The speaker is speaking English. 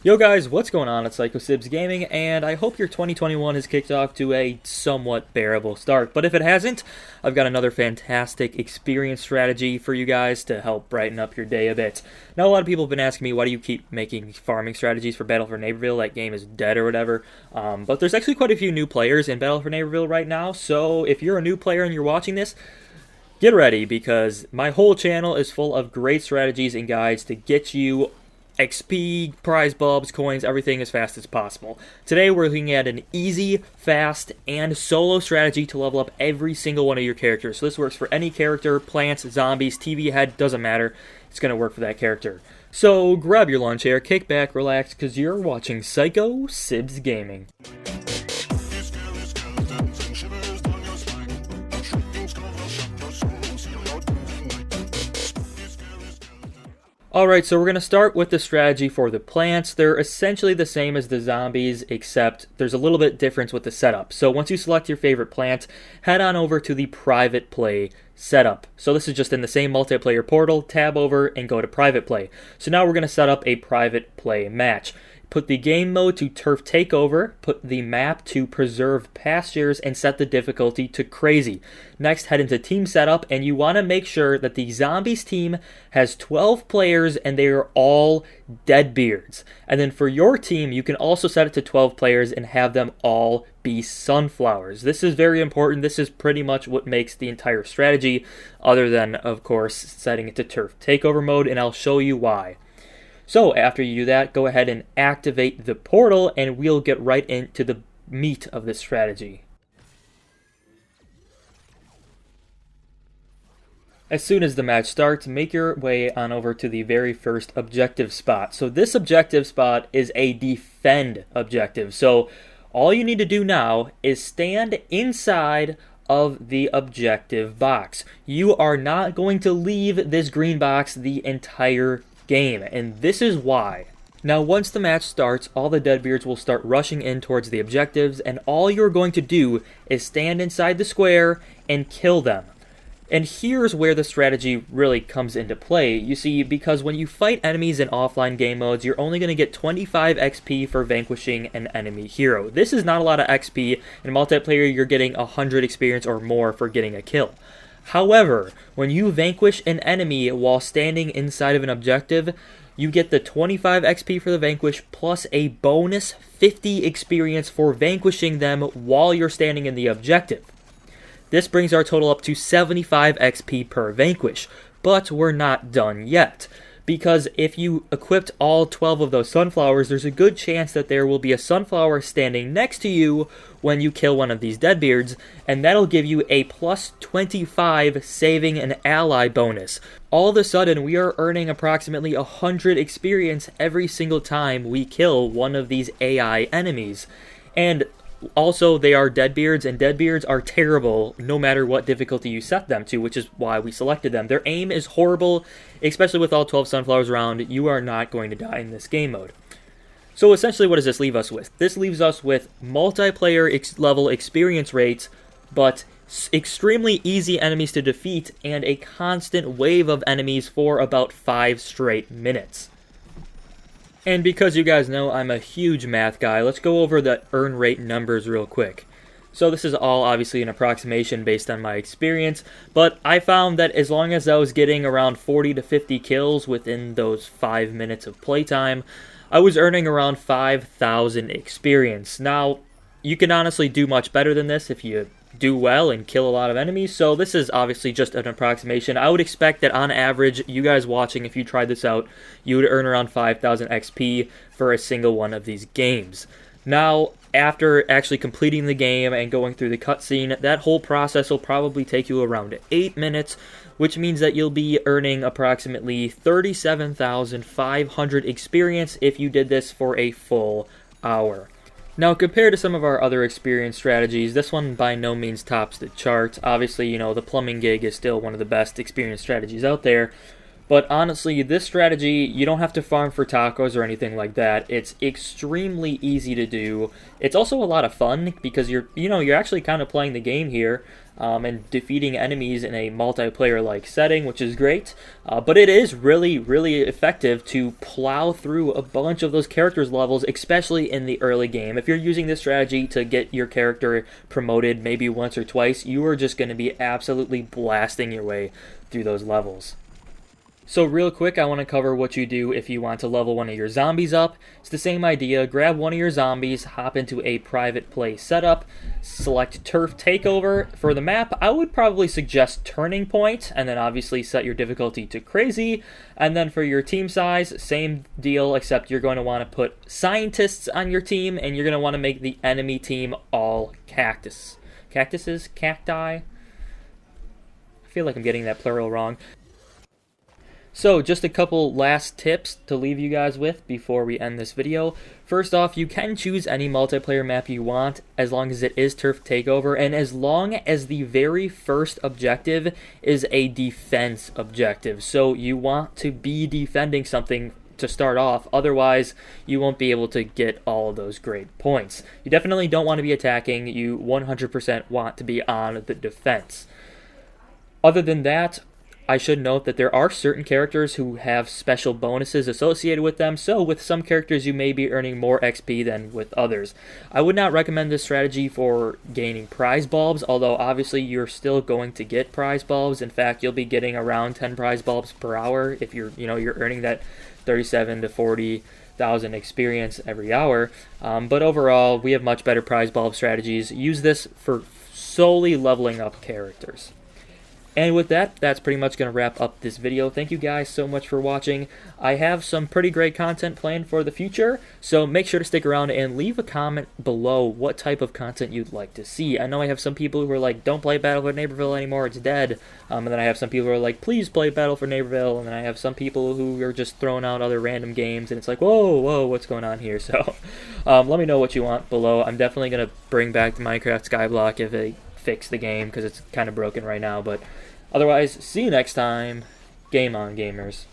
Yo guys, what's going on? It's Sibs Gaming, and I hope your 2021 has kicked off to a somewhat bearable start. But if it hasn't, I've got another fantastic experience strategy for you guys to help brighten up your day a bit. Now, a lot of people have been asking me, why do you keep making farming strategies for Battle for Neighborville? That game is dead or whatever. But there's actually quite a few new players in Battle for Neighborville right now, so if you're a new player and you're watching this, get ready, because my whole channel is full of great strategies and guides to get you XP, prize bulbs, coins, everything as fast as possible. Today we're looking at an easy, fast, and solo strategy to level up every single one of your characters. So this works for any character, plants, zombies, TV head, doesn't matter. It's going to work for that character. So grab your lunch here, kick back, relax, because you're watching Psycho Sibs Gaming. Alright, so we're going to start with the strategy for the plants. They're essentially the same as the zombies, except there's a little bit difference with the setup. So once you select your favorite plant, head on over to the private play setup. So this is just in the same multiplayer portal, tab over and go to private play. So now we're going to set up a private play match. Put the game mode to Turf Takeover, put the map to Preserve Pastures, and set the difficulty to Crazy. Next, head into Team Setup, and you want to make sure that the Zombies team has 12 players, and they are all Deadbeards. And then for your team, you can also set it to 12 players and have them all be Sunflowers. This is very important. This is pretty much what makes the entire strategy, other than, of course, setting it to Turf Takeover mode, and I'll show you why. So after you do that, go ahead and activate the portal, and we'll get right into the meat of this strategy. As soon as the match starts, make your way on over to the very first objective spot. So this objective spot is a defend objective. So all you need to do now is stand inside of the objective box. You are not going to leave this green box the entire game, and this is why. Now, once the match starts, all the Deadbeards will start rushing in towards the objectives, and all you're going to do is stand inside the square and kill them. And here's where the strategy really comes into play. You see, because when you fight enemies in offline game modes, you're only going to get 25 XP for vanquishing an enemy hero. This is not a lot of XP. In multiplayer, you're getting 100 experience or more for getting a kill. However, when you vanquish an enemy while standing inside of an objective, you get the 25 XP for the vanquish plus a bonus 50 experience for vanquishing them while you're standing in the objective. This brings our total up to 75 XP per vanquish, but we're not done yet. Because if you equipped all 12 of those sunflowers, there's a good chance that there will be a sunflower standing next to you when you kill one of these Deadbeards, and that'll give you a plus 25 saving an ally bonus. All of a sudden, we are earning approximately 100 experience every single time we kill one of these AI enemies. And also, they are Deadbeards, and Deadbeards are terrible no matter what difficulty you set them to, which is why we selected them. Their aim is horrible, especially with all 12 sunflowers around. You are not going to die in this game mode. So essentially, what does this leave us with? This leaves us with multiplayer level experience rates, but extremely easy enemies to defeat, and a constant wave of enemies for about 5 straight minutes. And because you guys know I'm a huge math guy, let's go over the earn rate numbers real quick. So this is all obviously an approximation based on my experience, but I found that as long as I was getting around 40 to 50 kills within those 5 minutes of playtime, I was earning around 5,000 experience. Now, you can honestly do much better than this if you do well and kill a lot of enemies, so this is obviously just an approximation. I would expect that on average, you guys watching, if you tried this out, you would earn around 5,000 XP for a single one of these games. Now, after actually completing the game and going through the cutscene, that whole process will probably take you around 8 minutes, which means that you'll be earning approximately 37,500 experience if you did this for a full hour. Now, compared to some of our other experience strategies, this one by no means tops the chart. Obviously, you know, the plumbing gig is still one of the best experience strategies out there. But honestly, this strategy, you don't have to farm for tacos or anything like that. It's extremely easy to do. It's also a lot of fun because you're actually kind of playing the game here. and defeating enemies in a multiplayer-like setting, which is great. But it is really, really effective to plow through a bunch of those characters levels, especially in the early game. If you're using this strategy to get your character promoted maybe once or twice, you are just going to be absolutely blasting your way through those levels. So real quick, I want to cover what you do if you want to level one of your zombies up. It's the same idea. Grab one of your zombies, hop into a private play setup, select Turf Takeover. For the map, I would probably suggest Turning Point, and then obviously set your difficulty to crazy. And then for your team size, same deal, except you're going to want to put scientists on your team, and you're going to want to make the enemy team all cactus. Cactuses? Cacti? I feel like I'm getting that plural wrong. So just a couple last tips to leave you guys with before we end this video. First off, you can choose any multiplayer map you want as long as it is Turf Takeover, and as long as the very first objective is a defense objective. So you want to be defending something to start off, otherwise you won't be able to get all of those great points. You definitely don't want to be attacking, you 100% want to be on the defense. Other than that, I should note that there are certain characters who have special bonuses associated with them, so with some characters you may be earning more XP than with others. I would not recommend this strategy for gaining prize bulbs, although obviously you're still going to get prize bulbs. In fact, you'll be getting around 10 prize bulbs per hour if you're earning that 37 to 40,000 experience every hour. But overall, we have much better prize bulb strategies. Use this for solely leveling up characters. And with that, that's pretty much going to wrap up this video. Thank you guys so much for watching. I have some pretty great content planned for the future, so make sure to stick around and leave a comment below what type of content you'd like to see. I know I have some people who are like, don't play Battle for Neighborville anymore, it's dead. And then I have some people who are like, please play Battle for Neighborville. And then I have some people who are just throwing out other random games, and it's like, whoa, what's going on here? So let me know what you want below. I'm definitely going to bring back the Minecraft Skyblock if they fix the game, because it's kind of broken right now. But otherwise, see you next time. Game on, gamers.